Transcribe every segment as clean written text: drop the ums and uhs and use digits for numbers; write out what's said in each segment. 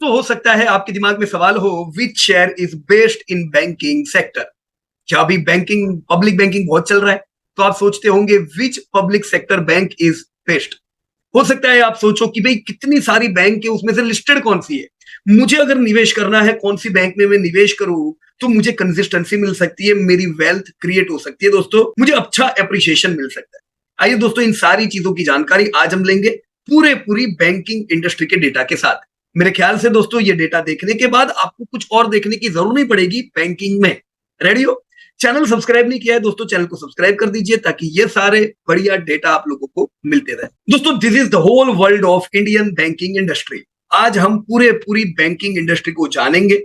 तो हो सकता है आपके दिमाग में सवाल हो, which share is best in banking sector. क्या अभी बैंकिंग, पब्लिक बैंकिंग बहुत चल रहा है, तो आप सोचते होंगे which public sector bank is best. हो सकता है आप सोचो कि भाई कितनी सारी बैंक है, उसमें से लिस्टेड कौन सी है, मुझे अगर निवेश करना है कौन सी बैंक में मैं निवेश करूं तो मुझे कंसिस्टेंसी मिल सकती है, मेरी वेल्थ क्रिएट हो सकती है दोस्तों, मुझे अच्छा एप्रिसिएशन मिल सकता है। आइए दोस्तों, इन सारी चीजों की जानकारी आज हम लेंगे पूरी बैंकिंग इंडस्ट्री के डेटा के साथ। मेरे ख्याल से दोस्तों ये डेटा देखने के बाद आपको कुछ और देखने की जरूरत नहीं पड़ेगी बैंकिंग में। रेडी हो? चैनल सब्सक्राइब नहीं किया है दोस्तों, चैनल को सब्सक्राइब कर दीजिए ताकि ये सारे बढ़िया डेटा आप लोगों को मिलते रहे। दोस्तों, this is the whole world of Indian banking industry. आज हम पूरी बैंकिंग इंडस्ट्री को जानेंगे,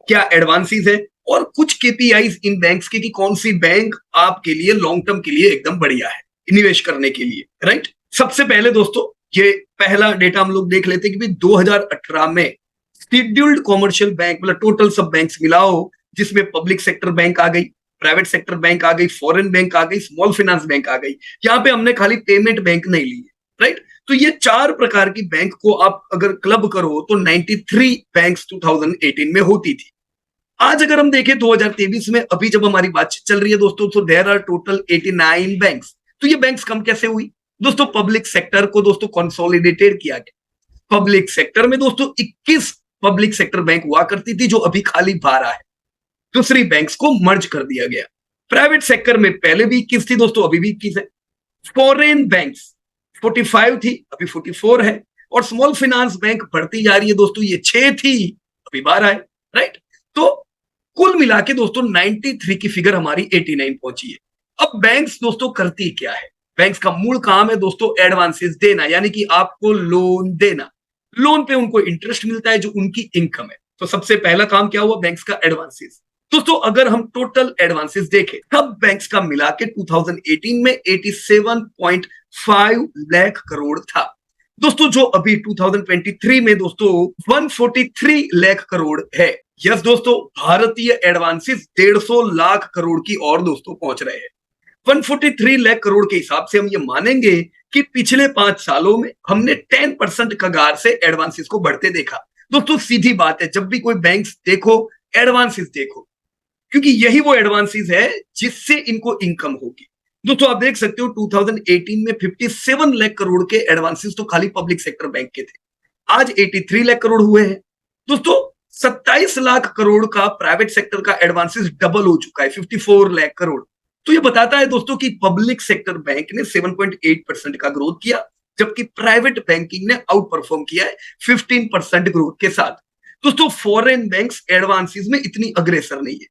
क्या एडवांसेस है और कुछ केपीआईज इन बैंक्स के कि कौन सी बैंक आपके लिए लॉन्ग टर्म के लिए एकदम बढ़िया है निवेश करने के लिए। राइट, सबसे पहले दोस्तों ये पहला डेटा हम लोग देख लेते हैं कि 2018 में शेड्यूल्ड कॉमर्शियल बैंक, मतलब टोटल सब बैंक्स मिलाओ, जिसमें पब्लिक सेक्टर बैंक आ गई, प्राइवेट सेक्टर बैंक आ गई, फॉरेन बैंक आ गई, स्मॉल फाइनेंस बैंक आ गई। यहाँ पे हमने खाली पेमेंट बैंक नहीं ली है। राइट, तो ये 4 प्रकार की बैंक को आप अगर क्लब करो तो 93 बैंक्स 2018 में होती थी। आज अगर हम देखें 2023 में, अभी जब हमारी बातचीत चल रही है दोस्तों, तो देयर आर टोटल 89 बैंक्स। तो ये बैंक्स कम कैसे हुई दोस्तों? पब्लिक सेक्टर को दोस्तों कंसोलिडेटेड किया गया। पब्लिक सेक्टर में दोस्तों 21 पब्लिक सेक्टर बैंक हुआ करती थी, जो अभी खाली 12 है। दूसरी बैंक्स को मर्ज कर दिया गया। प्राइवेट सेक्टर में पहले भी 21 थी दोस्तों, अभी भी 21 है। फॉरेन बैंक्स 45 थी, अभी 44 है। और स्मॉल फाइनेंस बैंक बढ़ती जा रही है दोस्तों, ये 6 थी, अभी 12 है। राइट, तो कुल मिला के दोस्तों 93 की फिगर हमारी 89 पहुंची है। अब बैंक्स दोस्तों करती क्या है? बैंक्स का मूल काम है दोस्तों एडवांसेस देना, यानी कि आपको लोन देना। लोन पे उनको इंटरेस्ट मिलता है जो उनकी इनकम है। तो सबसे पहला काम क्या हुआ बैंक्स का? एडवांसेस। दोस्तों अगर हम टोटल एडवांसेस देखें तब बैंक्स का मिला के 2018 में 87.5 लाख करोड़ था दोस्तों, जो अभी 2023 में दोस्तों 143 लाख करोड़ है। यस दोस्तों, भारतीय एडवांसेस 150 लाख करोड़ की और दोस्तों पहुंच रहे हैं। 143 लाख करोड़ के हिसाब से हम ये मानेंगे कि पिछले 5 सालों में हमने 10% कगार से एडवांसेस को बढ़ते देखा। दोस्तों सीधी बात है, जब भी कोई बैंक्स देखो एडवांसेस देखो, क्योंकि यही वो एडवांसेस है जिससे इनको इनकम होगी। दोस्तों आप देख सकते हो 2018 में 57 लाख करोड़ के एडवांसेस तो खाली पब्लिक सेक्टर बैंक के थे, आज 83 लाख करोड़ हुए हैं। दोस्तों 27 लाख करोड़ का प्राइवेट सेक्टर का एडवांसेस डबल हो चुका है, 54 लाख करोड़। तो ये बताता है दोस्तों कि पब्लिक सेक्टर बैंक ने 7.8% का ग्रोथ किया, जबकि प्राइवेट बैंकिंग ने आउट परफॉर्म किया है 15% ग्रोथ के साथ। दोस्तों फॉरेन बैंक्स एडवांसेस में इतनी अग्रेसर नहीं है।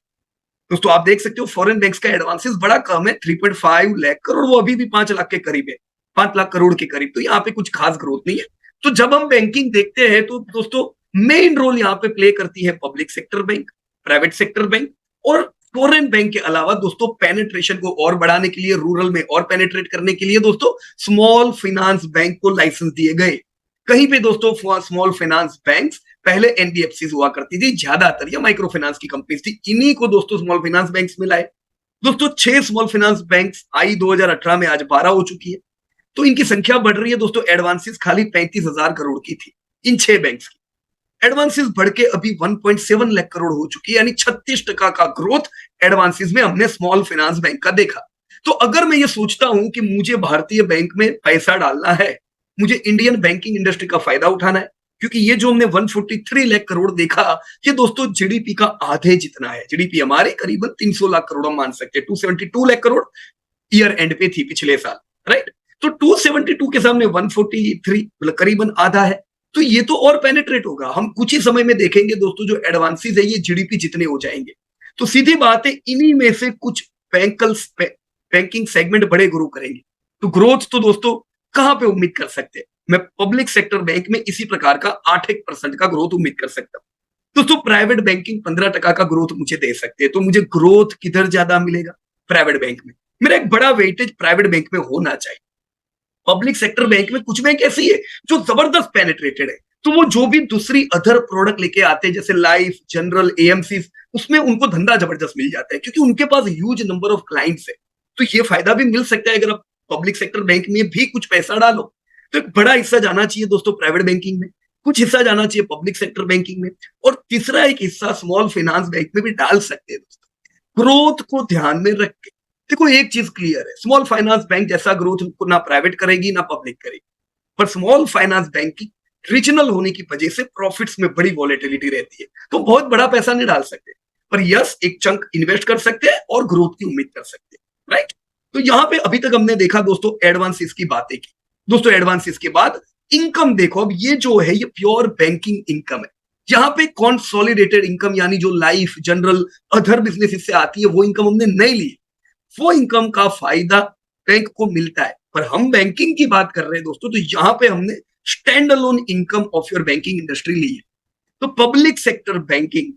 दोस्तों आप देख सकते हो फॉरेन बैंक्स का एडवांसेस बड़ा कम है, 3.5 लाख करोड़, वो अभी भी 5 लाख के करीब है, 5 लाख करोड़ के करीब। तो यहाँ पे कुछ खास ग्रोथ नहीं है। तो जब हम बैंकिंग देखते हैं तो दोस्तों मेन रोल यहाँ पे प्ले करती है public sector bank, private sector bank और फॉरेन बैंक के अलावा दोस्तों पेनिट्रेशन को और बढ़ाने के लिए, रूरल में और पेनिट्रेट करने के लिए दोस्तों स्मॉल फाइनेंस बैंक को लाइसेंस दिए गए। कहीं पे दोस्तों स्मॉल फाइनेंस बैंक्स पहले एनबीएफसी हुआ करती थी, ज्यादातर या माइक्रो फाइनेंस की कंपनीज थी, इन्हीं को दोस्तों स्मॉल फाइनेंस बैंक्स में लाए। दोस्तों 6 स्मॉल फाइनेंस बैंक्स आई 2018 में, आज 12 हो चुकी है। तो इनकी संख्या बढ़ रही है दोस्तों। एडवांसेस खाली 35,000 करोड़ की थी इन 6 बैंक्स की, एडवांसेस बढ़ के अभी 1.7 लाख करोड़ हो चुकी है, यानी 36% का ग्रोथ एडवांसेस में हमने स्मॉल फाइनेंस बैंक का देखा। तो अगर मैं ये सोचता हूं कि मुझे भारतीय बैंक में पैसा डालना है, मुझे इंडियन बैंकिंग इंडस्ट्री का फायदा उठाना है, क्योंकि ये जो हमने 143 लाख करोड़ देखा, ये दोस्तों जीडीपी का आधे जितना है। जीडीपी हमारे करीबन 300 लाख करोड़ हम मान सकते हैं, 272 लाख करोड़ ईयर एंड पे थी पिछले साल। राइट, तो 272 के सामने 143 मतलब करीबन आधा है। तो ये तो और पेनिट्रेट होगा, हम कुछ ही समय में देखेंगे दोस्तों जो एडवांसेस है ये जीडीपी जितने हो जाएंगे। तो सीधी बात है, इन्हीं में से कुछ बैंकिंग सेगमेंट बड़े ग्रो करेंगे। तो ग्रोथ तो दोस्तों कहां पे उम्मीद कर सकते हैं? मैं पब्लिक सेक्टर बैंक में इसी प्रकार का 8% का ग्रोथ उम्मीद कर सकता हूं। दोस्तों प्राइवेट बैंकिंग 15% का ग्रोथ मुझे दे सकते हैं। तो मुझे ग्रोथ किधर ज्यादा मिलेगा? प्राइवेट बैंक में। मेरा एक बड़ा वेटेज प्राइवेट बैंक में होना चाहिए। पब्लिक सेक्टर बैंक में कुछ बैंक ऐसी है जो जबरदस्त पेनिट्रेटेड है, तो वो जो भी दूसरी अदर प्रोडक्ट लेके आते हैं जैसे लाइफ, जनरल, एएमसी, उसमें उनको धंधा जबरदस्त मिल जाता है क्योंकि उनके पास ह्यूज नंबर ऑफ क्लाइंट्स है। तो ये फायदा भी मिल सकता है अगर आप पब्लिक सेक्टर बैंक में भी कुछ पैसा डालो। तो एक बड़ा हिस्सा जाना चाहिए दोस्तों प्राइवेट बैंकिंग में। कुछ हिस्सा जाना चाहिए पब्लिक सेक्टर बैंकिंग में, और तीसरा एक हिस्सा स्मॉल फाइनेंस बैंक में भी डाल सकते हैं दोस्तों, ग्रोथ को ध्यान में रख के। देखो एक चीज क्लियर है, स्मॉल फाइनेंस बैंक जैसा ग्रोथ ना प्राइवेट करेगी ना पब्लिक करेगी, पर स्मॉल फाइनेंस बैंक की रीजनल होने की वजह से प्रॉफिट्स में बड़ी वॉलेटिलिटी रहती है, तो बहुत बड़ा पैसा नहीं डाल सकते, पर यस एक चंक इन्वेस्ट कर सकते हैं और ग्रोथ की उम्मीद कर सकते हैं, राइट। तो यहां पे अभी तक हमने देखा दोस्तों एडवांसेस की बातें की। दोस्तों एडवांसेस के बाद इनकम देखो, अब ये जो है ये प्योर बैंकिंग इनकम है। यहाँ पे कॉन्सोलिडेटेड इनकम यानी जो लाइफ जनरल अदर बिजनेस से आती है वो इनकम हमने नहीं ली, वो इनकम का फायदा बैंक को मिलता है। पर हम बैंकिंग की बात कर रहे हैं दोस्तों, तो यहाँ पे हमने stand alone income of your banking industry ली है। तो पब्लिक सेक्टर बैंकिंग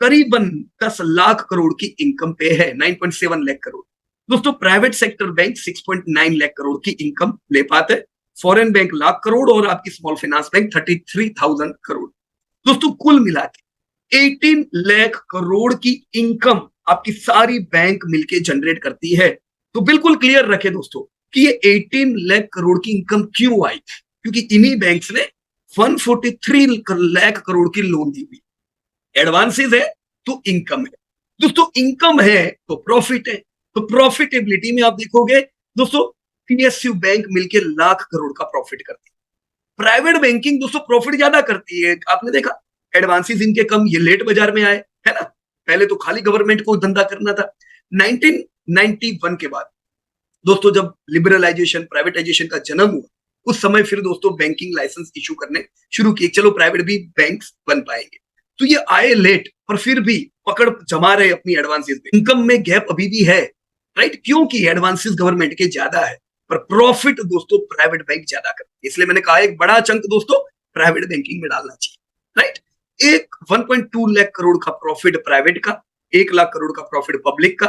करीबन 10 लाख करोड़ की इनकम पे है, 9.7 लाख करोड़। दोस्तों private sector bank 6.9 lakh crore की इनकम ले पाते हैं, फॉरेन बैंक लाख करोड़ और आपकी स्मॉल फाइनेंस बैंक 33,000 करोड़। दोस्तों कुल मिला के 18 लाख करोड़ की इनकम आपकी सारी बैंक मिलके जनरेट करती है। तो बिल्कुल क्लियर रखे दोस्तों कि ये 18 लाख करोड़ की इनकम क्यों आई, क्योंकि इन्हीं बैंक्स ने 143 लाख करोड़ की लोन दी हुई। एडवांसेस है तो इनकम है दोस्तों, इनकम है तो प्रॉफिट है। तो प्रॉफिटेबिलिटी में आप देखोगे दोस्तों पीएसयू बैंक मिलके लाख करोड़ का प्रॉफिट करती है, प्राइवेट बैंकिंग दोस्तों प्रॉफिट ज्यादा करती है। आपने देखा एडवांसेस इनके कम, ये लेट बाजार में आए, है ना। पहले तो खाली गवर्नमेंट को धंधा करना था। 1991 के बाद दोस्तों जब लिबरलाइजेशन प्राइवेटाइजेशन का जन्म हुआ, उस समय फिर दोस्तों बैंकिंग लाइसेंस इशू करने शुरू किए, चलो प्राइवेट भी बैंक्स बन पाएंगे। तो ये आए लेट पर फिर भी पकड़ जमा रहे अपनी एडवांसेस में। इनकम में गैप अभी भी है, राइट, क्योंकि एडवांसेस गवर्नमेंट के ज्यादा है पर प्रॉफिट दोस्तों प्राइवेट बैंक ज्यादा करते हैं। इसलिए मैंने कहा एक बड़ा चंक दोस्तों प्राइवेट बैंकिंग में डालना चाहिए, राइट। एक 1.2 लाख करोड़ का प्रॉफिट प्राइवेट का, 1 लाख करोड़ का प्रॉफिट पब्लिक का।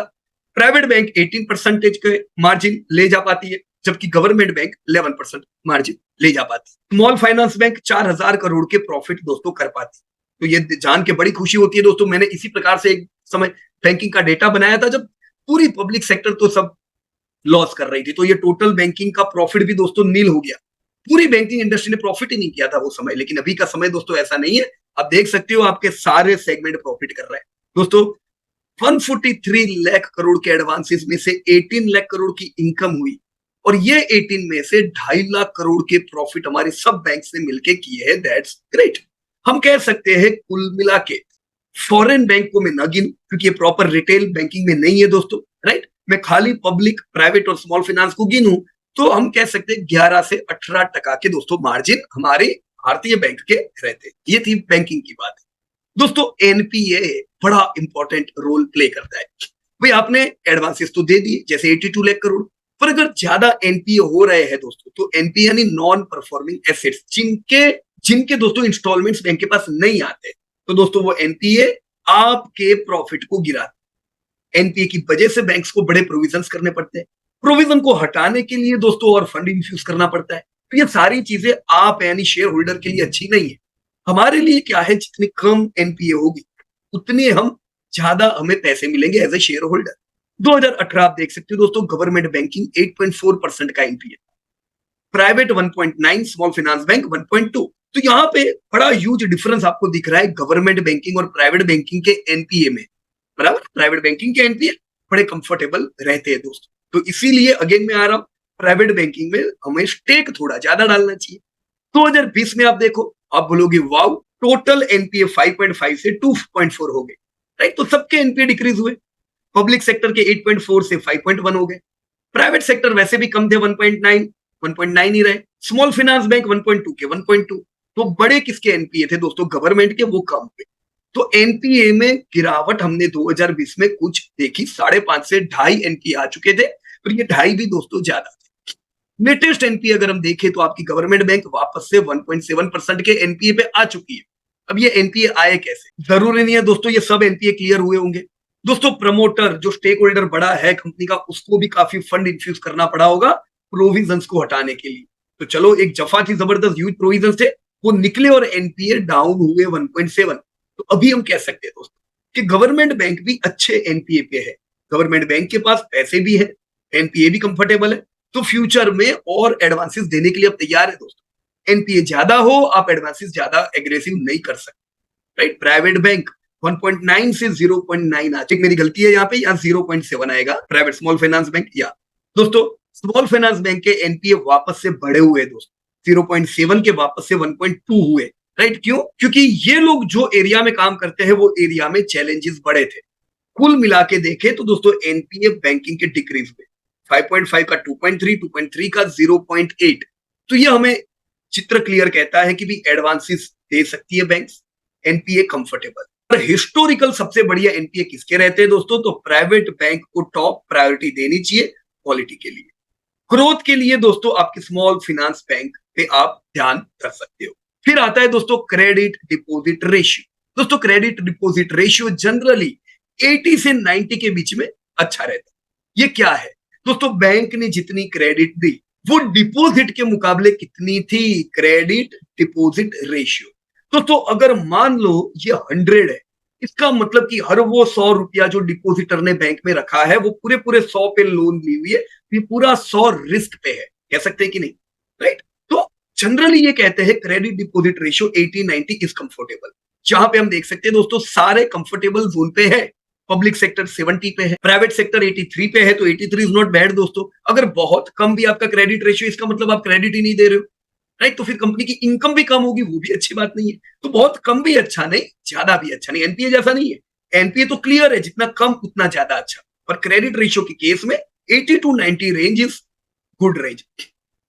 प्राइवेट बैंक 18% के मार्जिन ले जा पाती है, जबकि गवर्नमेंट बैंक 11% मार्जिन ले जा पाती है। स्मॉल फाइनेंस बैंक 4,000 करोड़ के प्रॉफिट दोस्तों कर पाती है। तो ये जान के बड़ी खुशी होती है दोस्तों, मैंने इसी प्रकार से एक समय बैंकिंग का डेटा बनाया था जब पूरी पब्लिक सेक्टर तो सब लॉस कर रही थी, तो ये टोटल बैंकिंग का प्रॉफिट भी दोस्तों नील हो गया। पूरी बैंकिंग इंडस्ट्री ने प्रॉफिट ही नहीं किया था वो समय, लेकिन अभी का समय दोस्तों ऐसा नहीं है। आप देख सकते हो आपके सारे सेगमेंट प्रॉफिट कर रहे हैं दोस्तों। 143 लाख करोड़ के एडवांसेस में से 18 लाख करोड़ की इनकम हुई, और ये 18 में से 2.5 लाख करोड़ के प्रॉफिट हमारे सब बैंक्स ने मिलके किए हैं। That's great. हम कह सकते हैं कुल मिला के फॉरेन बैंक को मैं न गिनूं क्योंकि ये प्रॉपर रिटेल बैंकिंग में नहीं है दोस्तों, राइट। मैं खाली पब्लिक प्राइवेट और स्मॉल फाइनेंस को गिनूं तो हम कह सकते हैं 11 से 18% के दोस्तों मार्जिन हमारे भारतीय बैंक के रहते हैं। ये थी बैंकिंग की बात। दोस्तों एनपीए बड़ा इंपॉर्टेंट रोल प्ले करता है। भाई आपने एडवांसेस तो दे दिए जैसे 82 लाख करोड़, पर अगर ज्यादा एनपीए हो रहे हैं दोस्तों, तो एनपीए यानी नॉन परफॉर्मिंग एसेट्स, जिनके दोस्तों इंस्टॉलमेंट्स बैंक के पास नहीं आते, तो दोस्तों वो एनपीए आपके प्रॉफिट को गिराते। एनपीए की वजह से बैंक्स को बड़े प्रोविजंस करने पड़ते हैं, प्रोविजन को हटाने के लिए दोस्तों और फंड इन्फ्यूज करना पड़ता है। तो ये सारी चीजें आप यानी शेयर होल्डर के लिए अच्छी नहीं है। हमारे लिए क्या है, जितनी कम एनपीए होगी उतने हम ज्यादा हमें पैसे मिलेंगे एज ए शेयर होल्डर। 2018 आप देख सकते हो दोस्तों गवर्नमेंट बैंकिंग 8.4% का NPA, private 1.9, small finance bank 1.2। तो यहाँ पे बड़ा ह्यूज डिफरेंस आपको दिख रहा है गवर्नमेंट बैंकिंग और प्राइवेट बैंकिंग के एनपीए में, बराबर। प्राइवेट बैंकिंग के एनपीए बड़े कंफर्टेबल रहते हैं दोस्तों, तो इसीलिए अगेन मैं आ रहा हूं, प्राइवेट बैंकिंग में हमें स्टेक थोड़ा ज्यादा डालना चाहिए। 2020 में आप देखो, आप बोलोगे वाओ, टोटल एनपीए 5.5 से 2.4 हो गए, राइट। तो सबके एनपीए डिक्रीज हुए, पब्लिक सेक्टर के 8.4 से 5.1 हो गए, प्राइवेट सेक्टर वैसे भी कम थे 1.9 ही रहे, स्मॉल फाइनेंस बैंक 1.2 के 1.2। तो बड़े किसके एनपीए थे दोस्तों, गवर्नमेंट के, वो कम हुए। तो एनपीए में गिरावट हमने 2020 में कुछ देखी, 5.5 से 2.5 एनपीए आ चुके थे, और ये 2.5 भी दोस्तों ज्यादा थे। लेटेस्ट एनपीए अगर हम देखें तो आपकी गवर्नमेंट बैंक वापस से 1.7% के एनपीए पे आ चुकी है। अब ये एनपीए आए कैसे, जरूरी नहीं है दोस्तों ये सब एनपीए क्लियर हुए होंगे दोस्तों। प्रमोटर जो स्टेक होल्डर बड़ा है कंपनी का, उसको भी काफी फंड इन्फ्यूज करना पड़ा होगा प्रोविजंस को हटाने के लिए। तो चलो एक जफा थी, जबरदस्त ह्यूज प्रोविजंस थे, वो निकले और एनपीए डाउन हुए 1.7। तो अभी हम कह सकते हैं दोस्तों कि गवर्नमेंट बैंक भी अच्छे एनपीए पे है, गवर्नमेंट बैंक के पास पैसे भी है, एनपीए भी कंफर्टेबल है, तो फ्यूचर में और एडवांसेस देने के लिए अब तैयार है दोस्तों। एनपीए ज्यादा हो, आप एडवांसेस ज्यादा एग्रेसिव नहीं कर सकते, राइट। प्राइवेट बैंक 1.9 से 0.9 आ, मेरी गलती है यहाँ पे, यहाँ 0.7 आएगा प्राइवेट स्मॉल फाइनेंस बैंक। या दोस्तों स्मॉल फाइनेंस बैंक के एनपीए वापस से बढ़े हुए दोस्तों, 0.7 के वापस से 1.2 हुए, राइट। क्यों? क्योंकि ये लोग जो एरिया में काम करते हैं वो एरिया में चैलेंजेस बड़े थे। कुल मिला के देखे तो दोस्तों एनपीए बैंकिंग के डिक्रीज हुए, 5.5 का 2.3, 2.3 का 0.8। तो ये हमें चित्र क्लियर कहता है कि भी एडवांसेस दे सकती है बैंक्स, एनपीए कंफर्टेबल। और हिस्टोरिकल सबसे बढ़िया एनपीए किसके रहते हैं दोस्तों? तो प्राइवेट बैंक को टॉप प्रायोरिटी देनी चाहिए क्वालिटी के लिए। ग्रोथ के लिए दोस्तों आपके स्मॉल फाइनेंस बैंक पे आप ध्यान कर सकते हो। फिर आता है दोस्तों क्रेडिट डिपॉजिट रेशियो। दोस्तों क्रेडिट डिपॉजिट रेशियो जनरली 80 से 90 के बीच में अच्छा रहता है। ये क्या है दोस्तों? बैंक ने जितनी क्रेडिट दी वो डिपॉजिट के मुकाबले कितनी थी? Credit deposit ratio. दोस्तों अगर मान लो ये 100 है, इसका मतलब कि हर वो 100 रुपया जो डिपॉजिटर ने बैंक में रखा है वो पूरे पूरे 100 पे लोन ली हुई है, ये पूरा 100 रिस्क पे है, कह सकते हैं कि नहीं, राइट। तो जनरली ये कहते हैं credit deposit ratio 80-90 is comfortable. जहां पे हम देख सकते हैं दोस्तों सारे कंफर्टेबल जोन पे है। पब्लिक सेक्टर 70 पे है, प्राइवेट सेक्टर 83 पे है, तो 83 इज नॉट बैड दोस्तों। अगर बहुत कम भी आपका क्रेडिट रेशियो, इसका मतलब आप क्रेडिट ही नहीं दे रहे हो, राइट। तो फिर कंपनी की इनकम भी कम होगी, वो भी अच्छी बात नहीं है। तो बहुत कम भी अच्छा नहीं, ज्यादा भी अच्छा नहीं, एनपीए जैसा नहीं है। एनपीए तो क्लियर है, जितना कम उतना ज्यादा अच्छा। पर क्रेडिट रेशियो के केस में 80 to 90 range is good range.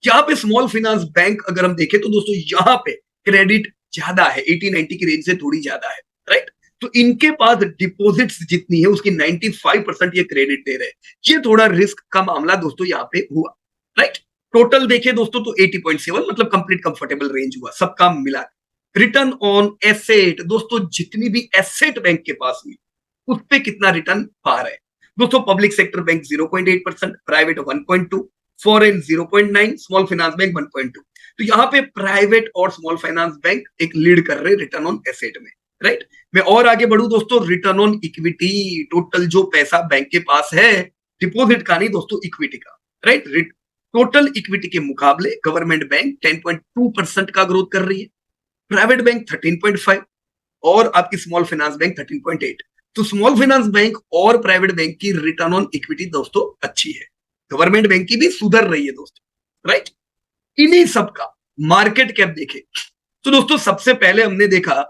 यहाँ पे स्मॉल फाइनेंस बैंक अगर हम देखें तो दोस्तों यहाँ पे क्रेडिट ज्यादा है, 80-90 की रेंज से थोड़ी ज्यादा है, राइट। तो इनके पास डिपॉजिट्स जितनी है उसकी 95% ये क्रेडिट दे रहे हैं। ये थोड़ा रिस्क का मामला दोस्तों यहाँ पे हुआ, राइट। टोटल देखे दोस्तों तो 80.7 मतलब कंप्लीट कंफर्टेबल रेंज हुआ सब काम मिला। रिटर्न ऑन एसेट दोस्तों जितनी भी एसेट बैंक के पास हुई उस पे कितना रिटर्न पा रहे हैं दोस्तों? Public sector bank 0.8%, private 1.2, foreign 0.9, small finance bank 1.2। तो यहाँ पे प्राइवेट और स्मॉल फाइनेंस बैंक एक लीड कर रहे हैं रिटर्न ऑन एसेट में, राइट। मैं और आगे बढ़ू दोस्तों, रिटर्न ऑन इक्विटी, टोटल जो पैसा बैंक के पास है, डिपॉजिट का नहीं दोस्तों, इक्विटी का, राइट। टोटल इक्विटी के मुकाबले गवर्नमेंट बैंक 10.2% का ग्रोथ कर रही है, प्राइवेट बैंक 13.5 और आपकी स्मॉल फाइनेंस बैंक 13.8। तो स्मॉल फाइनेंस बैंक और प्राइवेट बैंक की रिटर्न ऑन इक्विटी दोस्तों अच्छी है, गवर्नमेंट बैंक की भी सुधर रही है दोस्तों, राइट। इन्हीं सबका मार्केट कैप देखे तो दोस्तों सबसे पहले हमने देखा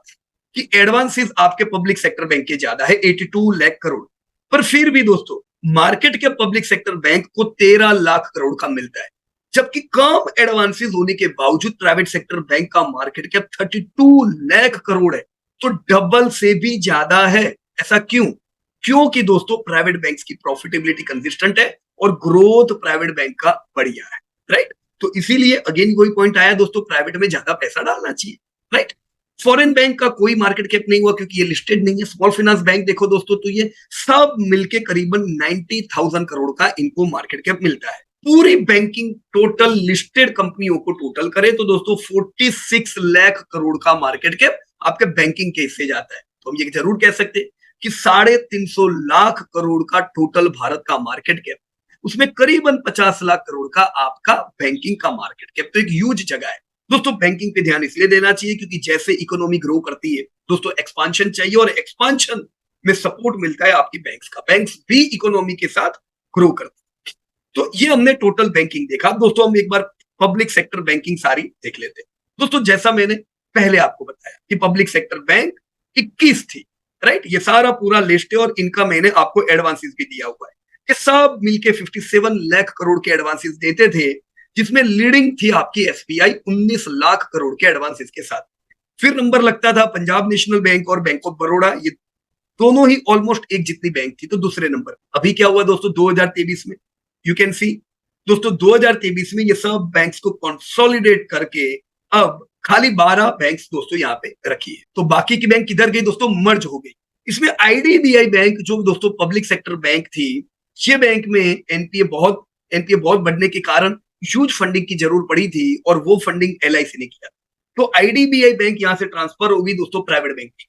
कि एडवांसेस आपके पब्लिक सेक्टर बैंक के ज्यादा है, 82 लाख करोड़। पर फिर भी दोस्तों market cap public sector bank को 13 लाख करोड़ का मिलता है, जबकि कम एडवांसेस होने के बावजूद प्राइवेट सेक्टर बैंक का मार्केट कैप 32 लाख करोड़ है, तो डबल से भी ज्यादा है। ऐसा क्यों? क्योंकि दोस्तों प्राइवेट बैंक्स की प्रॉफिटेबिलिटी कंसिस्टेंट है और ग्रोथ प्राइवेट बैंक का बढ़िया है, राइट। तो इसीलिए अगेन वही पॉइंट आया दोस्तों, प्राइवेट में ज्यादा पैसा डालना चाहिए, राइट। फॉरेन बैंक का कोई मार्केट कैप नहीं हुआ क्योंकि ये लिस्टेड नहीं है। स्मॉल फाइनेंस बैंक देखो दोस्तों तो ये सब मिलके करीबन 90,000 करोड़ का इनको मार्केट कैप मिलता है। पूरी बैंकिंग टोटल लिस्टेड कंपनियों को टोटल करें तो दोस्तों 46 लाख करोड़ का मार्केट कैप आपके बैंकिंग के हिस्से जाता है। तो हम ये जरूर कह सकते हैं कि 350 लाख करोड़ का टोटल भारत का मार्केट कैप, उसमें करीबन 50 लाख करोड़ का आपका बैंकिंग का मार्केट कैप, तो एक ह्यूज जगह है दोस्तों। बैंकिंग पे ध्यान इसलिए देना चाहिए क्योंकि जैसे इकोनॉमी ग्रो करती है दोस्तों एक्सपांशन चाहिए, और एक्सपांशन में सपोर्ट मिलता है आपकी बैंक्स का, बैंक्स भी इकोनॉमी के साथ ग्रो करती है। तो ये हमने टोटल बैंकिंग देखा दोस्तों। हम एक बार पब्लिक सेक्टर बैंकिंग सारी देख लेते हैं दोस्तों। जैसा मैंने पहले आपको बताया कि पब्लिक सेक्टर बैंक 21 थी, राइट। ये सारा पूरा लिस्ट है और इनका मैंने आपको एडवांसेस भी दिया हुआ है। ये सब मिलके 57 लाख करोड़ के एडवांसेस देते थे, जिसमें लीडिंग थी आपकी एसबीआई 19 लाख करोड़ के एडवांसेस के साथ। फिर नंबर लगता था पंजाब नेशनल बैंक और बैंक ऑफ बड़ौदा, ये दोनों ही ऑलमोस्ट एक जितनी बैंक थी, तो दूसरे नंबर। अभी क्या हुआ दोस्तों 2023 में, यू कैन सी दोस्तों 2023 में ये सब बैंक्स को कंसोलिडेट करके अब खाली 12 बैंक्स दोस्तों यहाँ पे रखी है। तो बाकी की बैंक किधर गई दोस्तों? मर्ज हो गई। इसमें आईडीबीआई बैंक जो दोस्तों पब्लिक सेक्टर बैंक थी, ये बैंक में एनपीए बहुत बढ़ने के कारण ह्यूज फंडिंग की जरूरत पड़ी थी और वो फंडिंग एलआईसी ने किया। तो आईडीबीआई बैंक यहां से ट्रांसफर होगी दोस्तों प्राइवेट बैंक की।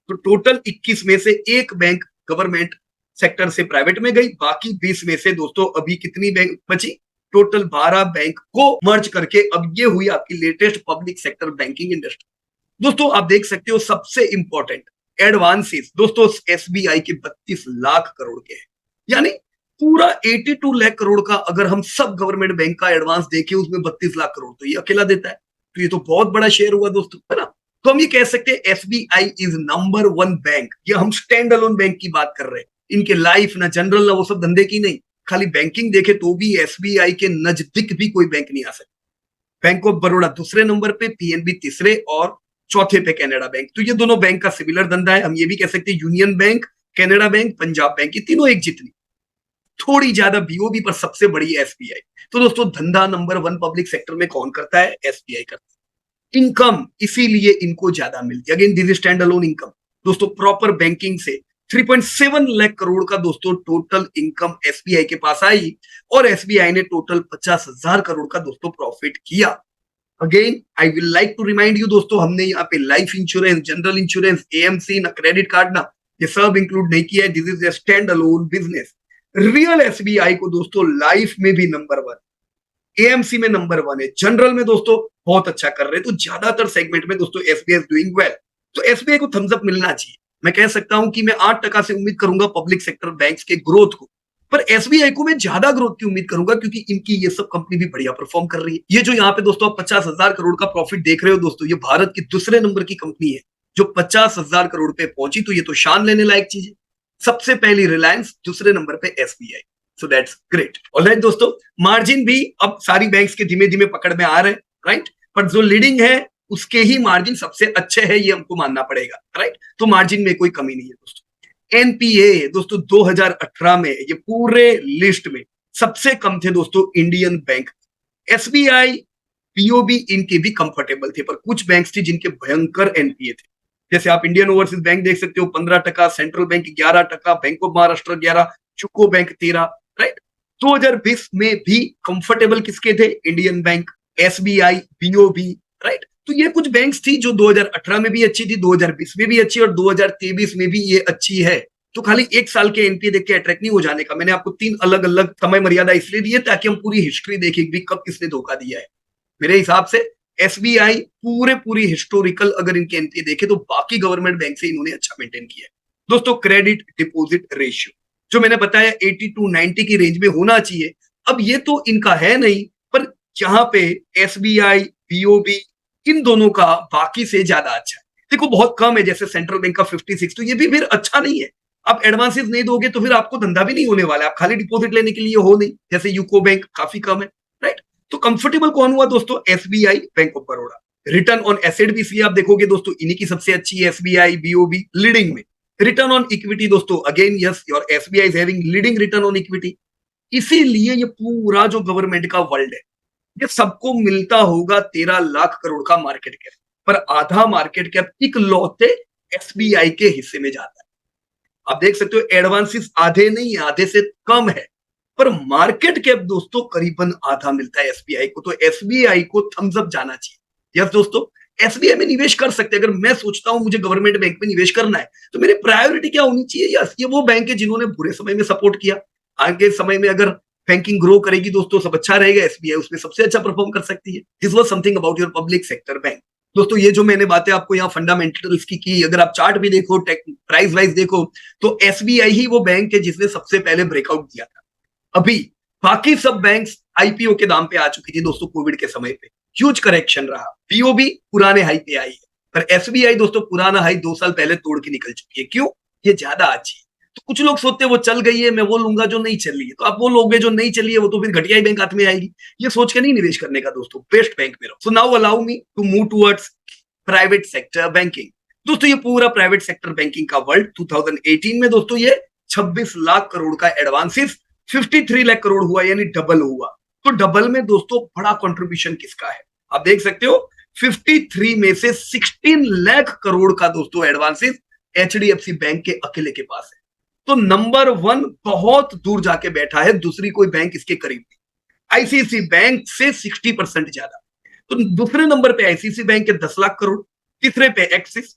तो टोटल 21 में से एक बैंक गवर्नमेंट सेक्टर से प्राइवेट में गई, बाकी 20 में से दोस्तों अभी कितनी बैंक बची? टोटल 12 बैंक को मर्ज करके अब ये हुई आपकी latest public sector banking industry. दोस्तों आप देख सकते हो सबसे इंपॉर्टेंट एडवांसेस दोस्तों एसबीआई के 32 लाख करोड़ के हैं, यानी पूरा 82 लाख करोड़ का अगर हम सब गवर्नमेंट बैंक का एडवांस देखें उसमें 32 लाख करोड़ तो ये अकेला देता है, तो ये तो बहुत बड़ा शेयर हुआ दोस्तों, है ना। तो हम ये कह सकते हैं एसबीआई इज नंबर 1 बैंक। ये हम स्टैंड अलोन बैंक की बात कर रहे हैं, इनके लाइफ ना जनरल ना वो सब धंधे की नहीं, खाली बैंकिंग देखे तो भी एसबीआई के नजदीक भी कोई बैंक नहीं आ सकता। बैंक ऑफ बड़ौदा दूसरे नंबर पे, पीएनबी तीसरे और चौथे पे कैनेडा बैंक। तो ये दोनों बैंक का सिमिलर धंधा है। हम ये भी कह सकते हैं union bank, Canada bank, Punjab bank, ये तीनों एक जितनी, थोड़ी ज्यादा बीओबी पर सबसे बड़ी एसबीआई। तो दोस्तों धंधा नंबर 1 पब्लिक सेक्टर में कौन करता है? एसबीआई करता है। इनकम इसीलिए इनको ज्यादा मिलती है, again this is stand alone income. दोस्तों प्रॉपर बैंकिंग से 3.7 लाख करोड़ का दोस्तों टोटल इनकम एसबीआई के पास आई और एसबीआई ने टोटल 50,000 करोड़ का दोस्तों प्रॉफिट किया। Again I will like to remind you दोस्तों, हमने यहाँ पे life insurance, general insurance, AMC ना क्रेडिट कार्ड ना ये सब इंक्लूड नहीं किया है। This is a standalone business. Real SBI को दोस्तों लाइफ में भी नंबर 1, एएमसी में नंबर 1 है, जनरल में दोस्तों बहुत अच्छा कर रहे हैं। तो ज्यादातर सेगमेंट में दोस्तों एसबीआई इज डूइंग वेल। तो एसबीआई को थम्स अप मिलना चाहिए। मैं कह सकता हूं कि मैं 8% से उम्मीद करूंगा पब्लिक सेक्टर बैंक्स के ग्रोथ को, पर एसबीआई को मैं ज्यादा ग्रोथ की उम्मीद करूंगा क्योंकि इनकी ये सब कंपनी भी बढ़िया परफॉर्म कर रही है। ये जो यहाँ पे दोस्तों आप 50,000 करोड़ का प्रॉफिट देख रहे हो दोस्तों, ये भारत की दूसरे नंबर की कंपनी है जो 50,000 करोड़ पे पहुंची, तो ये तो शान लेने लायक चीज है। सबसे पहली रिलायंस, दूसरे नंबर पे SBI, so that's great. Alright दोस्तों, मार्जिन भी अब सारी बैंक्स के धीमे धीमे पकड़ में आ रहे हैं, राइट, पर जो लीडिंग है उसके ही मार्जिन सबसे अच्छे है, ये हमको मानना पड़ेगा, राइट। तो मार्जिन में कोई कमी नहीं है दोस्तों। एनपीए दोस्तों 2018 में ये पूरे लिस्ट में सबसे कम थे दोस्तों इंडियन बैंक। एसबीआई, पीओबी इनके भी कंफर्टेबल थे, पर कुछ बैंक्स थे जिनके भयंकर एनपीए थे। जैसे आप इंडियन ओवरसीज बैंक देख सकते हो 15%, central bank 11%, bank of Maharashtra 11%, UCO bank 13%, right. 2020 में भी कंफर्टेबल किसके थे? Indian bank, SBI, BOB, right. तो ये कुछ बैंक्स थी जो 2018 में भी अच्छी थी, 2020 में भी अच्छी और 2023 में भी ये अच्छी है। तो खाली एक साल के एनपीए देख के अट्रैक्ट नहीं हो जाने का। मैंने आपको 3 अलग अलग समय मर्यादा इसलिए दी है ताकि हम पूरी हिस्ट्री देखें भी कब किसने धोखा दिया है। मेरे हिसाब से एसबीआई पूरी हिस्टोरिकल अगर इनके एनपीए देखे तो बाकी गवर्नमेंट बैंक से इन्होंने अच्छा मेंटेन किया है। दोस्तों क्रेडिट डिपॉजिट रेशियो जो मैंने बताया 80 to 90 की रेंज में होना चाहिए। अब ये तो इनका है नहीं, पर जहां पे एसबीआई, बीओबी इन दोनों का बाकी से ज्यादा अच्छा है। देखो बहुत कम है, जैसे सेंट्रल बैंक का 56, तो ये भी फिर अच्छा नहीं है। आप एडवांसेस नहीं दोगे तो फिर आपको धंधा भी नहीं होने वाला है, आप खाली डिपॉजिट लेने के लिए हो नहीं, जैसे यूको बैंक काफी कम है, राइट। तो कंफर्टेबल कौन हुआ दोस्तों? SBI, bank of Baroda. Return on asset भी इसलिए आप देखोगे दोस्तों इन्हीं की सबसे अच्छी है, एसबीआई, बीओबी लीडिंग में। रिटर्न ऑन इक्विटी दोस्तों again yes your SBI is having leading return on equity. इसीलिए ये पूरा जो गवर्नमेंट का वर्ल्ड है ये सबको मिलता होगा 13 लाख करोड़ का मार्केट कैप, पर आधा मार्केट कैप इकलौते एसबीआई के हिस्से में जाता है। आप देख सकते हो एडवांसेस आधे नहीं, आधे से कम है, पर मार्केट कैप दोस्तों करीबन आधा मिलता है एसबीआई को। तो एसबीआई को थम्स अप जाना चाहिए। यस दोस्तों, एसबीआई में निवेश कर सकते हैं। अगर मैं सोचता हूं मुझे गवर्नमेंट बैंक में निवेश करना है तो मेरी प्रायोरिटी क्या होनी चाहिए? यस, ये वो बैंक है जिन्होंने बुरे समय में सपोर्ट किया। आगे समय में अगर बैंकिंग ग्रो करेगी दोस्तों, सब अच्छा रहेगा, एसबीआई उसमें सबसे अच्छा परफॉर्म कर सकती है। This was something about your public sector bank. दोस्तों ये जो मैंने बातें आपको यहाँ फंडामेंटल्स की, अगर आप चार्ट भी देखो, प्राइस वाइज देखो, तो एसबीआई ही वो बैंक है जिसने सबसे पहले ब्रेकआउट दिया था। अभी बाकी सब बैंक्स आईपीओ के दाम पे आ चुकी थी दोस्तों कोविड के समय पे, ह्यूज करेक्शन रहा। बीओबी पुराने हाई पे आई है, पर एसबीआई दोस्तों पुराना हाई 2 साल पहले तोड़ के निकल चुकी है। क्यों? ये ज्यादा अच्छी है। तो कुछ लोग सोचते हैं वो चल गई है, मैं वो लूंगा जो नहीं चल रही है। तो आप वो लोगे जो नहीं चली है, वो तो फिर घटिया ही बैंक हाथ में आएगी। ये सोच के नहीं निवेश करने का दोस्तों, बेस्ट बैंक में रहो। So now allow me to move towards private sector banking. दोस्तों ये पूरा प्राइवेट सेक्टर बैंकिंग का वर्ल्ड 2018 में दोस्तों ये 26 लाख करोड़ का एडवांसेस 53 लाख करोड़ हुआ, यानी डबल हुआ। तो डबल में दोस्तों बड़ा कंट्रीब्यूशन किसका है? आप देख सकते हो 53 में से 16 लाख करोड़ का दोस्तों एडवांसेस एचडीएफसी बैंक के अकेले के पास है। तो नंबर 1 बहुत दूर जाके बैठा है, दूसरी कोई बैंक इसके करीब नहीं। आईसीआईसी बैंक से 60% ज्यादा। तो दूसरे नंबर पे आईसीआईसी बैंक के 10 लाख करोड़, तीसरे पे एक्सिस,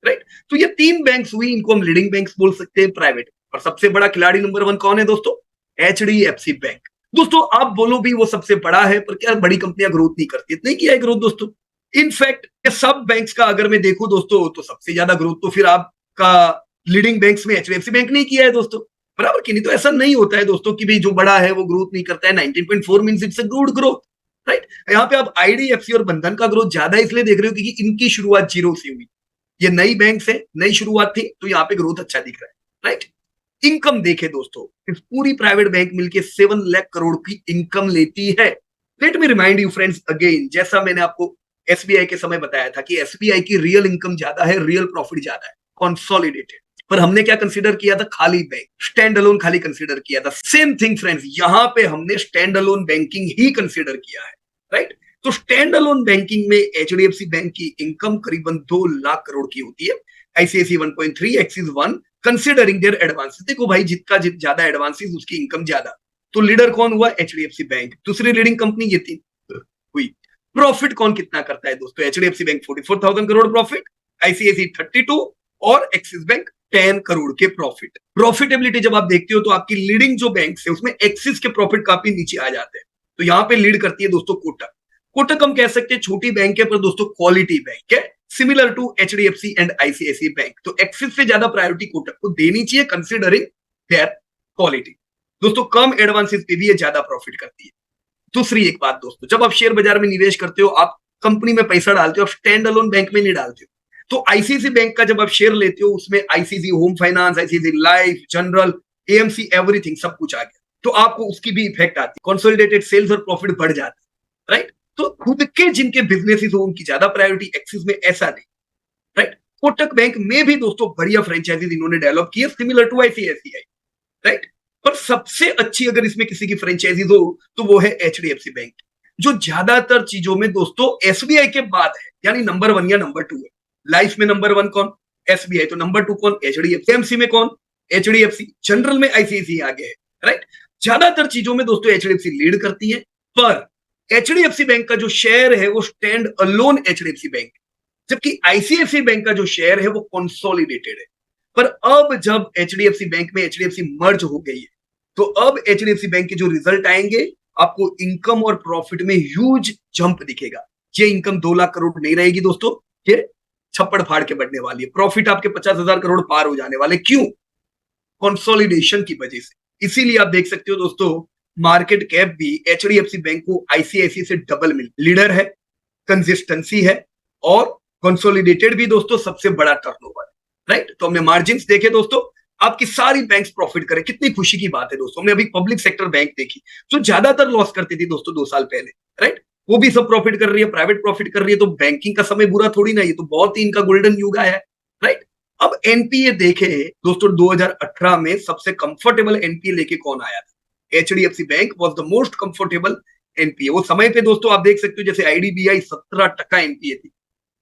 राइट। तो ये 3 बैंक्स हुई, इनको हम लीडिंग बैंक्स बोल सकते हैं प्राइवेट। और सबसे बड़ा खिलाड़ी नंबर 1 कौन है दोस्तों? HDFC bank. दोस्तों आप बोलो भी वो सबसे बड़ा है, पर क्या बड़ी कंपनियां ग्रोथ नहीं करती? नहीं किया है ग्रोथ दोस्तों। इनफैक्ट सब बैंक्स का अगर मैं देखूं दोस्तों, तो सबसे ज्यादा ग्रोथ तो फिर आपका लीडिंग बैंक्स में एचडीएफसी बैंक नहीं किया है दोस्तों, बराबर की नहीं? तो ऐसा नहीं होता है दोस्तों कि भाई जो बड़ा है वो ग्रोथ नहीं करता है। 19.4 means it's a good growth, right? यहाँ पे आप आईडीएफसी और बंधन का ग्रोथ ज्यादा इसलिए देख रहे हो क्योंकि इनकी शुरुआत जीरो से हुई। ये नई बैंक है, नई शुरुआत थी, तो यहाँ पे ग्रोथ अच्छा दिख रहा है, राइट? इनकम देखे दोस्तों, इस पूरी प्राइवेट बैंक मिलके 7 लाख करोड़ की इनकम लेती है। Let me remind you friends again, जैसा मैंने आपको एसबीआई के समय बताया था कि एसबीआई की रियल इनकम ज्यादा है, रियल प्रॉफिट ज्यादा है, कंसोलिडेटेड। पर हमने क्या कंसीडर किया था? खाली बैंक, स्टैंड अलोन खाली कंसीडर किया था। सेम थिंग फ्रेंड्स, यहां पे हमने स्टैंड अलोन बैंकिंग ही कंसीडर किया है, राइट? तो स्टैंड अलोन बैंकिंग में एचडीएफसी बैंक की इनकम करीबन 2 लाख करोड़ की होती है, ICICI 1.3, Axis 1, considering their advances. देखो भाई, जितना ज्यादा एडवांसेस उसकी इनकम ज्यादा। तो लीडर कौन हुआ? HDFC bank. दूसरी लीडिंग कंपनी ये थी हुई। प्रॉफिट कौन कितना करता है दोस्तों? HDFC bank 44,000 crore profit, ICICI 32 और एक्सिस बैंक 10 करोड़ के प्रॉफिट। प्रॉफिटेबिलिटी जब आप देखते हो तो आपकी लीडिंग जो बैंक है उसमें एक्सिस के प्रॉफिट काफी नीचे आ जाते हैं। तो यहां पे लीड करती है दोस्तों कोटक। कोटक हम कह सकते हैं छोटी बैंक है, पर दोस्तों क्वालिटी बैंक है, similar to HDFC and ICICI bank. तो एक्सिस से ज्यादा प्रायोरिटी कोटक को देनी चाहिए कंसिडरिंग देयर क्वालिटी। दोस्तों कम एडवांसेस पे भी ये ज्यादा प्रॉफिट करती है। दूसरी एक बात दोस्तों, जब आप शेयर बाजार में निवेश करते हो, आप कंपनी में पैसा डालते हो, आप स्टैंड अलोन बैंक में नहीं डालते हो। तो आईसीआईसी बैंक का जब आप शेयर लेते हो, उसमें ICICI home finance, ICICI life, general, AMC, everything सब कुछ आ गया, तो आपको उसकी भी इफेक्ट आती है। कंसोलिडेटेड सेल्स और प्रॉफिट बढ़ जाता है, राइट? तो खुद के जिनके बिजनेसेस हो उनकी ज्यादा प्रायोरिटी, एक्सिस में ऐसा नहीं, राइट? कोटक बैंक में भी दोस्तों बढ़िया फ्रेंचाइजीज इन्होंने डेवलप की है, सिमिलर टू आईसीआईसीआई, राइट? पर सबसे अच्छी अगर इसमें किसी की फ्रेंचाइजीज हो तो वो है एचडीएफसी बैंक, जो ज्यादातर चीजों में दोस्तों एसबीआई के बाद है, यानी नंबर 1 या नंबर 2 है। लाइफ में नंबर 1 कौन? एसबीआई। तो नंबर 2 कौन? एचडीएफसी। एमसी में कौन? एचडीएफसी। जनरल में आईसीआईसी आगे है, राइट? ज्यादातर चीजों में दोस्तों एचडीएफसी लीड करती है, पर एचडीएफसी बैंक का जो शेयर है वो स्टैंड अलोन एचडीएफसी बैंक, जबकि आईसीआईसी बैंक का जो शेयर है वो कंसोलिडेटेड है। पर अब जब एचडीएफसी बैंक में एचडीएफसी मर्ज हो गई है, तो अब एचडीएफसी बैंक के जो रिजल्ट आएंगे, आपको इनकम और प्रॉफिट में ह्यूज जंप दिखेगा। ये इनकम 2 लाख करोड़ नहीं रहेगी दोस्तों, ये छप्पड़ फाड़ के बढ़ने वाली है। प्रॉफिट आपके 50,000 करोड़ पार हो जाने वाले। क्यों? कंसोलिडेशन की वजह से। इसीलिए आप देख सकते हो दोस्तों, मार्केट कैप भी एचडीएफसी बैंक को आईसीआईसी से डबल मिल, लीडर है, कंसिस्टेंसी है, और कंसोलिडेटेड भी दोस्तों सबसे बड़ा टर्नओवर है, राइट? तो हमने मार्जिन देखे दोस्तों, आपकी सारी बैंक्स प्रॉफिट करें, कितनी खुशी की बात है दोस्तों। हमने अभी पब्लिक सेक्टर बैंक देखी जो ज्यादातर लॉस करती थी दोस्तों 2 साल पहले, राइट? वो भी सब प्रॉफिट कर रही है, प्राइवेट प्रॉफिट कर रही है। तो बैंकिंग का समय बुरा थोड़ी ना, ये तो बहुत ही इनका गोल्डन युग आया है, राइट? अब एनपीए देखे दोस्तों, 2018 में सबसे कंफर्टेबल एनपीए लेके कौन आया था? HDFC bank was the most comfortable NPA. वो समय पे दोस्तों आप देख सकते हो, जैसे आईडीबीआई 17% एनपीए थी,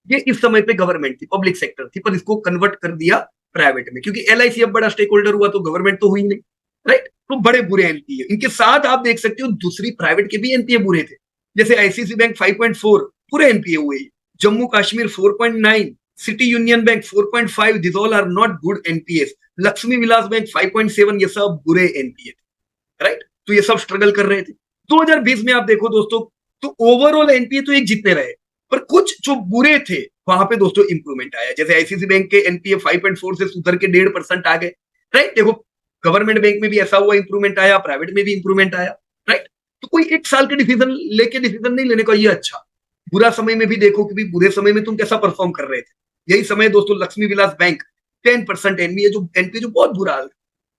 ये इस समय पे गवर्नमेंट थी, पब्लिक सेक्टर थी, पर इसको कन्वर्ट कर दिया प्राइवेट में, क्योंकि एलआईसी अब बड़ा स्टेक होल्डर हुआ, तो गवर्नमेंट तो हुई नहीं, राइट? तो बड़े बुरे एनपीए। इनके साथ आप देख सकते हो दूसरी प्राइवेट के भी एनपीए बुरे थे, जैसे आईसीआईसी बैंक 5.4 पूरे एनपीए हुए, Jammu Kashmir 4.9, City Union Bank 4.5, this all are not good NPAs. Lakshmi Vilas bank 5.7, ये सब बुरे एनपीए थे, राइट? तो ये सब स्ट्रगल कर रहे थे। 2020 में आप देखो दोस्तों, तो ओवरऑल एनपीए तो एक जितने रहे, पर कुछ जो बुरे थे वहां पे दोस्तों इंप्रूवमेंट आया। जैसे आईसीआईसी बैंक के एनपीए 5.4 से सुधर के 1.5% आ गए, राइट? देखो, गवर्नमेंट बैंक में भी ऐसा हुआ, इंप्रूवमेंट आया, प्राइवेट में भी इंप्रूवमेंट आया, राइट? तो कोई एक साल के डिसीजन लेके डिसीजन नहीं लेने का, ये अच्छा। बुरा समय में भी देखो कि बुरे समय में तुम कैसा परफॉर्म कर रहे थे। यही समय दोस्तों लक्ष्मी विलास बैंक 10% एनपीए जो बहुत बुरा हाल।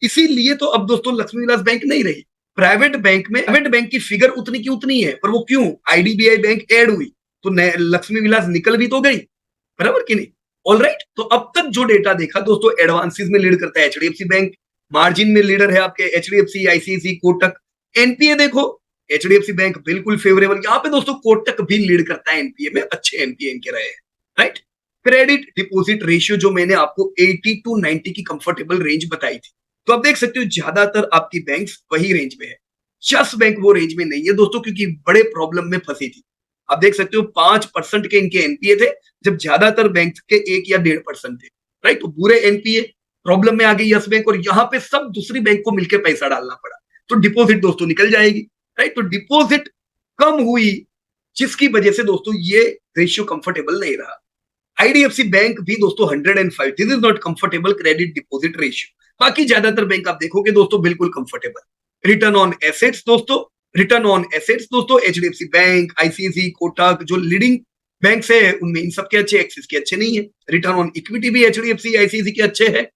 इसीलिए तो अब दोस्तों लक्ष्मी विलास बैंक नहीं रही प्राइवेट बैंक में। प्राइवेट बैंक की फिगर उतनी की उतनी है, पर वो क्यों? आईडीबीआई बैंक ऐड हुई, तो लक्ष्मी विलास निकल भी तो गई, बराबर कि नहीं? All right. तो अब तक जो डेटा देखा दोस्तों, एडवांसेस में लीड करता है एचडीएफसी बैंक, मार्जिन में लीडर है आपके एचडीएफसी, आईसीआईसी, कोटक। एनपीए देखो, एचडीएफसी बैंक बिल्कुल फेवरेबल, यहाँ पे दोस्तों कोटक भी लीड करता है एनपीए में, अच्छे एनपीए इनके रहे हैं, राइट? क्रेडिट डिपॉजिट रेशियो जो मैंने आपको 80 to 90 की कंफर्टेबल रेंज बताई थी, तो आप देख सकते हो ज्यादातर आपकी बैंक्स वही रेंज में है। यस बैंक वो रेंज में नहीं है दोस्तों, क्योंकि बड़े प्रॉब्लम में फंसी थी। आप देख सकते हो 5% के इनके एनपीए थे, जब ज्यादातर बैंक के 1 या 1.5% थे, राइट? तो बुरे एनपीए, प्रॉब्लम में आ गई यस बैंक, और यहाँ पे सब दूसरी बैंक को मिलकर पैसा डालना पड़ा, तो डिपॉजिट दोस्तों निकल जाएगी। राइट। तो डिपॉजिट कम हुई जिसकी वजह से दोस्तों ये रेशियो कंफर्टेबल नहीं रहा। आईडीएफसी बैंक भी दोस्तों 105, this is not comfortable credit deposit ratio. बाकी ज्यादातर बैंक आप देखोगे दोस्तों बिल्कुल कंफर्टेबल। रिटर्न ऑन एसेट्स दोस्तों, रिटर्न ऑन एसेट्स दोस्तों एचडीएफसी बैंक, आईसीआईसी, कोटक जो लीडिंग बैंक है उनमें इन सबके अच्छे, एक्सिस के अच्छे नहीं है। रिटर्न ऑन इक्विटी भी एचडीएफसी आईसीआईसी के अच्छे है,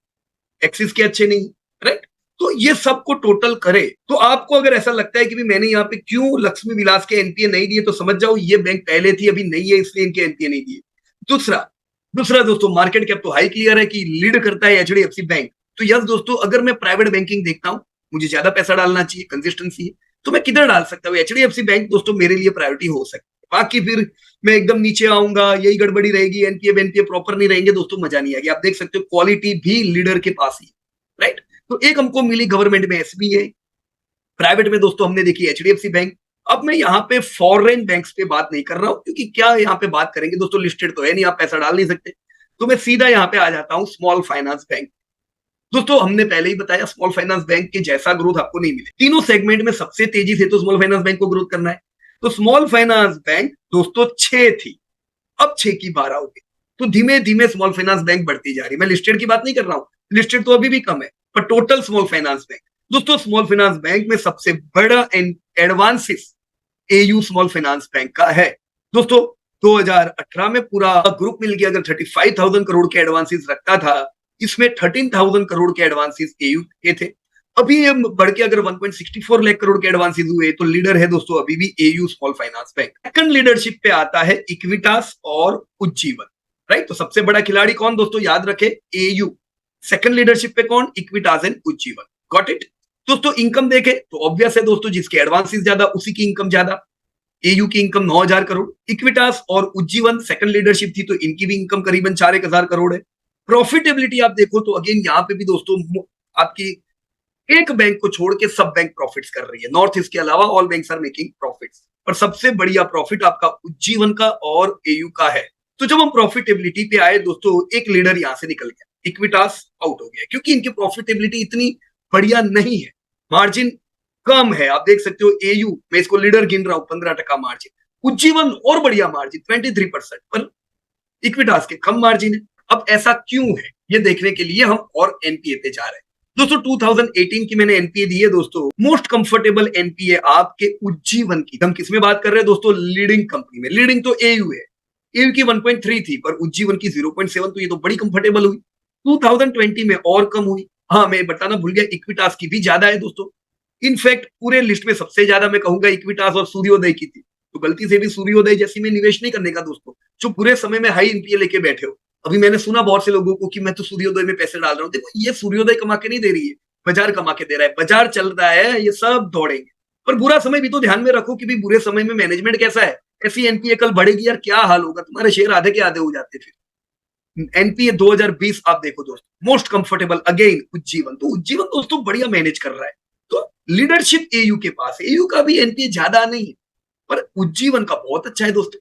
एक्सिस के अच्छे नहीं, राइट। तो ये सबको टोटल करे तो आपको अगर ऐसा लगता है कि भी मैंने यहाँ पे क्यों लक्ष्मी विलास के एनपीए नहीं दिए, तो समझ जाओ ये बैंक पहले थी अभी नहीं है इसलिए इनके एनपीए नहीं दिए। दूसरा दूसरा दोस्तों मार्केट कैप तो हाई क्लियर है कि लीड करता है एचडीएफसी बैंक। तो यस दोस्तों अगर मैं प्राइवेट बैंकिंग देखता हूं, मुझे ज्यादा पैसा डालना चाहिए, कंसिस्टेंसी है, तो मैं किधर डाल सकता हूँ? एचडीएफसी बैंक दोस्तों मेरे लिए प्रायोरिटी हो सकती है। बाकी फिर मैं एकदम नीचे आऊंगा, यही गड़बड़ी रहेगी, एनपीए प्रॉपर नहीं रहेंगे दोस्तों, मजा नहीं आएगी। आप देख सकते हो क्वालिटी भी लीडर के पास ही, राइट। तो एक हमको मिली गवर्नमेंट में एसबीआई, प्राइवेट में दोस्तों हमने देखी एचडीएफसी बैंक। अब मैं यहाँ पे फॉरेन बैंक्स पे बात नहीं कर रहा हूं क्योंकि क्या यहाँ पे बात करेंगे दोस्तों, लिस्टेड तो है नहीं, आप पैसा डाल नहीं सकते। तो मैं सीधा यहाँ पे आ जाता हूँ स्मॉल फाइनेंस बैंक। दोस्तों हमने पहले ही बताया स्मॉल फाइनेंस बैंक के जैसा ग्रोथ आपको नहीं मिले। तीनों सेगमेंट में सबसे तेजी से तो स्मॉल फाइनेंस बैंक को ग्रोथ करना है। तो स्मॉल फाइनेंस बैंक दोस्तों 6 थी, अब 6 की 12 हो गई। तो धीमे धीमे स्मॉल फाइनेंस बैंक बढ़ती जा रही है। मैं लिस्टेड की बात नहीं कर रहा हूं, लिस्टेड तो अभी भी कम है, पर टोटल स्मॉल फाइनेंस बैंक दोस्तों, स्मॉल फाइनेंस बैंक में सबसे बड़ा advances AU small finance bank का है दोस्तों। 2018 में पूरा ग्रुप मिलकर अगर 35,000 करोड़ के एडवांसेस रखता था, इसमें 13,000 करोड़ के एडवांसेस एयू के थे। अभी ये बढ़ के अगर 1.64 लाख करोड़ के एडवांसेस हुए तो लीडर है दोस्तों अभी भी AU small finance bank. Second leadership पे आता है इक्विटास और उज्जीवन, राइट। तो सबसे बड़ा खिलाड़ी कौन दोस्तों, याद रखे एयू। सेकंड लीडरशिप पे कौन, Equitas and Ujjivan, got it. दोस्तों इनकम देखे तो ऑब्वियस है दोस्तों, जिसके एडवांसेस ज्यादा उसी की इनकम ज्यादा। एयू की इनकम 9,000 करोड़, इक्विटास और उज्जीवन सेकंड लीडरशिप थी तो इनकी भी इनकम करीबन 4,000 करोड़ है। प्रॉफिटेबिलिटी आप देखो तो अगेन यहाँ पे भी दोस्तों आपकी एक बैंक को छोड़ के सब बैंक प्रॉफिट्स कर रही है, नॉर्थ ईस्ट के अलावा all banks are making profits. पर सबसे बढ़िया प्रॉफिट आपका उज्जीवन का और एयू का है। तो जब हम प्रॉफिटेबिलिटी पे आए दोस्तों, एक लीडर यहां से निकल गया, इक्विटास आउट हो गया क्योंकि इनकी प्रॉफिटेबिलिटी इतनी बढ़िया नहीं है, मार्जिन कम है। आप देख सकते हो एयू, मैं इसको लीडर गिन रहा हूं, 15% मार्जिन, उज्जीवन और बढ़िया मार्जिन 23%, पर इक्विटास के कम मार्जिन है। अब ऐसा क्यों है ये देखने के लिए हम और एनपीए पे जा रहे हैं दोस्तों। 2018 की मैंने एनपीए दी है दोस्तों, मोस्ट कंफर्टेबल एनपीए आपके उज्जीवन की। हम किसमें बात कर रहे हैं दोस्तों, लीडिंग कंपनी में। लीडिंग तो एयू है, एयू की 1.3 थी पर उज्जीवन की 0.7, तो ये तो बड़ी कंफर्टेबल हुई। 2020 में और कम हुई। हाँ मैं बताना भूल गया, इक्विटास की भी ज्यादा है दोस्तों। इनफैक्ट पूरे लिस्ट में सबसे ज्यादा मैं कहूंगा इक्विटास और सूर्योदय की थी। तो गलती से भी सूर्योदय जैसी में निवेश नहीं करने का दोस्तों, जो पूरे समय में हाई एनपीए लेके बैठे हो। अभी मैंने सुना बहुत से लोगों को कि मैं तो सूर्योदय में पैसे डाल रहा हूं। देखो ये सूर्योदय कमा के नहीं दे रही है, बाजार कमा के दे रहा है। बाजार चल रहा है, ये सब दौड़ेंगे, पर बुरा समय भी तो ध्यान में रखो कि भी बुरे समय में मैनेजमेंट कैसा है। ऐसी एनपीए कल बढ़ेगी यार, क्या हाल होगा, तुम्हारे शेयर आधे के आधे हो जाते। फिर एनपीए 2020 आप देखो दोस्तों, मोस्ट कंफर्टेबल अगेन उज्जीवन। तो उज्जीवन दोस्तों बढ़िया मैनेज कर रहा है। तो लीडरशिप एयू के पास, एयू का भी एनपीए ज्यादा नहीं है पर उज्जीवन का बहुत अच्छा है दोस्तों।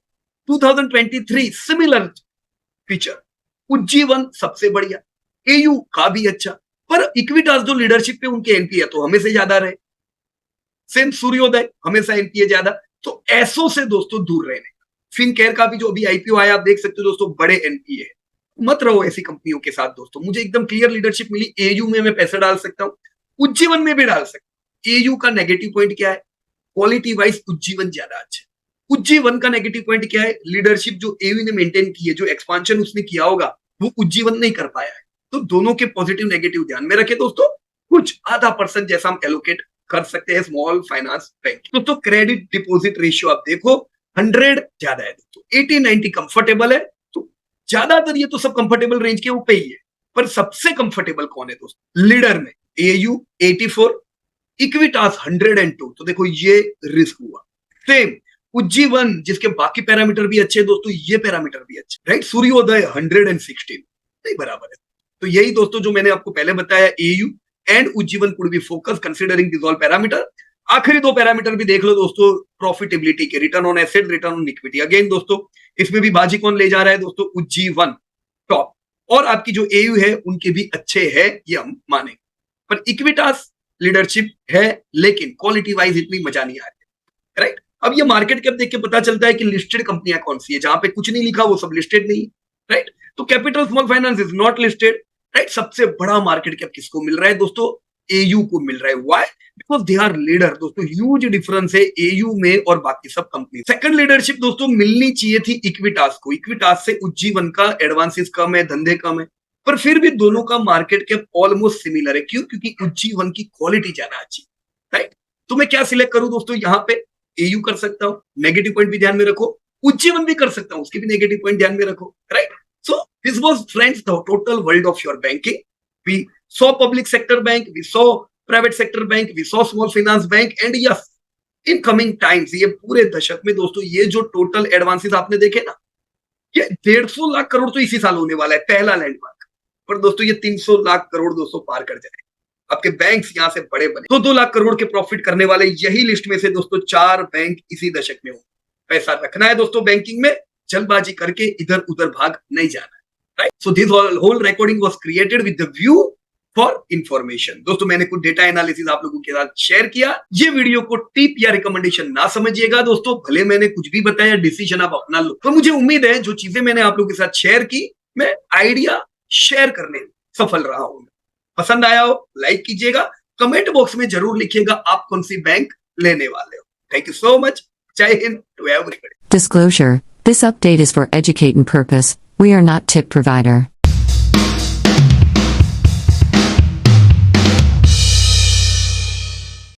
2023 सिमिलर फीचर, उज्जीवन सबसे बढ़िया, एयू का भी अच्छा, पर इक्विटास जो लीडरशिप पे उनके एनपीए तो हमें से ज्यादा रहे। सेम सूर्योदय हमेशा एनपीए ज्यादा। तो ऐसो से दोस्तों दूर रहने। फिनकेयर का भी जो अभी आईपीओ आया आप देख सकते हो दोस्तों, बड़े एनपीए है, मत रहो ऐसी कंपनियों के साथ दोस्तों। मुझे एकदम क्लियर लीडरशिप मिली, एयू में मैं पैसा डाल सकता हूं, उज्जीवन में भी डाल सकता हूं। एयू का नेगेटिव पॉइंट क्या है, क्वालिटी वाइज उज्जीवन ज्यादा अच्छा। उज्जीवन का नेगेटिव पॉइंट क्या है, लीडरशिप जो एयू ने मेंटेन की है, जो एक्सपांशन उसने किया होगा वो उज्जीवन नहीं कर पाया है। तो दोनों के पॉजिटिव नेगेटिव ध्यान में रखे दोस्तों, कुछ आधा % जैसा हम एलोकेट कर सकते हैं स्मॉल फाइनेंस बैंक। दोस्तों क्रेडिट डिपॉजिट रेशियो आप देखो 100 ज्यादा है दोस्तों, 80-90 कंफर्टेबल है। तो ज्यादातर ये तो सब कंफर्टेबल रेंज के ऊपर ही है, पर सबसे कंफर्टेबल कौन है दोस्तों, लीडर में एयू 84, इक्विटास 102। तो देखो ये रिस्क हुआ। सेम उज्जीवन जिसके बाकी पैरामीटर भी अच्छे दोस्तों, ये पैरामीटर भी अच्छे, राइट। सूर्योदय 116 नहीं बराबर है। तो यही दोस्तों जो मैंने आपको पहले बताया, AU and Ujjivan could be focus considering this all parameter. आखिरी 2 पैरामीटर भी देख लो दोस्तों, प्रॉफिटेबिलिटी के, return on asset, return on equity. Again दोस्तों इसमें भी बाजी कौन ले जा रहा है दोस्तों, उज्जीवन टॉप, और आपकी जो एयू है उनके भी अच्छे है, ये हम मानेंगे। पर इक्विटास लीडरशिप है लेकिन क्वालिटी वाइज इतनी मजा नहीं आ रही। राइट। अब ये मार्केट कैप देख के पता चलता है कि लिस्टेड कंपनियां कौन सी है, जहां पे कुछ नहीं लिखा वो सब लिस्टेड नहीं, राइट। तो capital small finance is not listed, right. सबसे बड़ा मार्केट कैप किसको मिल रहा है दोस्तों? एयू को मिल रहा है। Why? Because they are leader दोस्तों। ह्यूज डिफरेंस है एयू में और बाकी सब कंपनी। सेकंड लीडरशिप दोस्तों मिलनी चाहिए थी इक्विटास को। इक्विटास से उज्जीवन का एडवांसेस कम है, धंधे कम है, पर फिर भी दोनों का मार्केट कैप ऑलमोस्ट सिमिलर है। क्यों? क्योंकि उज्जीवन की क्वालिटी ज्यादा अच्छी, राइट। तो मैं क्या सिलेक्ट करूं दोस्तों? यहाँ पे एयू कर सकता हूं, नेगेटिव पॉइंट भी ध्यान में रखो, उज्जीवन भी कर सकता हूं, उसके भी नेगेटिव पॉइंट ध्यान में रखो, right. So this was friends the total world of your banking. We saw public sector bank, we saw private sector bank, we saw small finance bank, and yes in coming times, ये पूरे दशक में दोस्तों ये जो total advances आपने देखे ना, ये 150 लाख करोड़ तो इसी साल होने वाला है, पहला लैंडमार्क। पर दोस्तों ये 300 लाख करोड़ दोस्तों पार कर जाए। आपके बैंक्स यहां से बड़े बने 2-2 लाख करोड़ के प्रॉफिट करने वाले यही लिस्ट में से दोस्तों 4 बैंक इसी दशक में हो। पैसा रखना है दोस्तों बैंकिंग में, जल्दबाजी करके इधर उधर भाग नहीं जाना है, right. So this whole recording was created with the view for information. दोस्तों मैंने कुछ डेटा एनालिसिस आप लोगों के साथ शेयर किया। ये वीडियो को टिप या रिकमेंडेशन ना समझिएगा दोस्तों, भले मैंने कुछ भी बताया, डिसीजन आप अपना लो। तो मुझे उम्मीद है जो चीजें मैंने आप लोगों के साथ शेयर की, मैं आइडिया शेयर करने में सफल रहा हूं। पसंद आया हो लाइक कीजिएगा, कमेंट बॉक्स में जरूर लिखिएगा आप कौन सी बैंक लेने वाले हो। Thank you so much. जय हिंद to everybody. Disclosure: This update is for educating purpose. We are not tip provider.